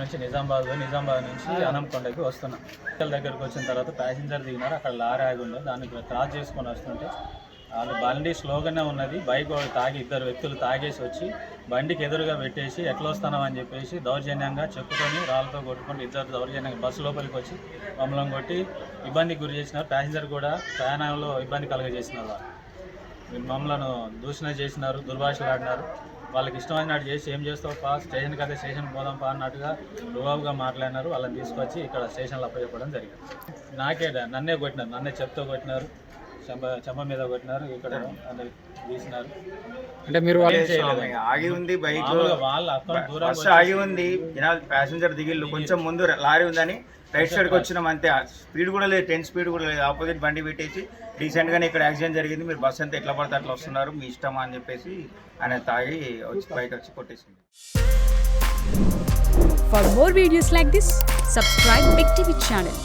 నుంచి నిజామాబాద్ నుంచి అనంకొండకి వస్తున్నాం. హోటల్ దగ్గరకు వచ్చిన తర్వాత ప్యాసింజర్ దిగినారు. అక్కడ లారీ ఆగి ఉండదు, దాన్ని క్రాస్ చేసుకొని వస్తుంటే వాళ్ళు బండి స్లోగానే ఉన్నది. బైక్ తాగి ఇద్దరు వ్యక్తులు తాగేసి వచ్చి బండికి ఎదురుగా పెట్టేసి ఎట్లా వస్తున్నామని చెప్పేసి దౌర్జన్యంగా చెప్పుకొని రాళ్ళతో కొట్టుకొని ఇద్దరు దౌర్జన్యంగా బస్సు లోపలికి వచ్చి మమ్మల్ని కొట్టి ఇబ్బందికి గురి చేసినారు. ప్యాసింజర్ కూడా ప్రయాణంలో ఇబ్బంది కలగజేసినారు. వాళ్ళు మమ్మల్ని దూషణ చేసినారు, దుర్భాషలాడినారు. వాళ్ళకి ఇష్టమైనట్టు చేసి ఏం చేస్తావు పా, స్టేషన్కి అయితే స్టేషన్కి పోదాం పా అన్నట్టుగా రుబాబుగా మాట్లాడినారు. వాళ్ళని తీసుకొచ్చి ఇక్కడ స్టేషన్లో అప్పచెప్పడం జరిగింది. నన్నే కొట్టినారు, నన్నే చెప్తూ కొట్టినారు, చెంప మీద కొట్టినారు, ఇక్కడ తీసినారు. అంటే మీరు ఆగి ఉంది బైక్, వాళ్ళు అక్కడ దూరం బస్సు ఆగి ఉంది, జనాలు ప్యాసింజర్ దిగిళ్ళు, కొంచెం ముందు లారీ ఉందని రైట్ సైడ్కి వచ్చినాం అంతే. స్పీడ్ కూడా లేదు, 10 స్పీడ్ కూడా లేదు. ఆపోజిట్ బండి పెట్టేసి రీసెంట్గానే ఇక్కడ యాక్సిడెంట్ జరిగింది, మీరు బస్సు అంతా ఎట్లా పడితే అట్లా వస్తున్నారు, మీ ఇష్టమా అని చెప్పేసి ఆయన తాగి వచ్చి బయట వచ్చి కొట్టేసింది. For more videos like this, subscribe Big TV channel.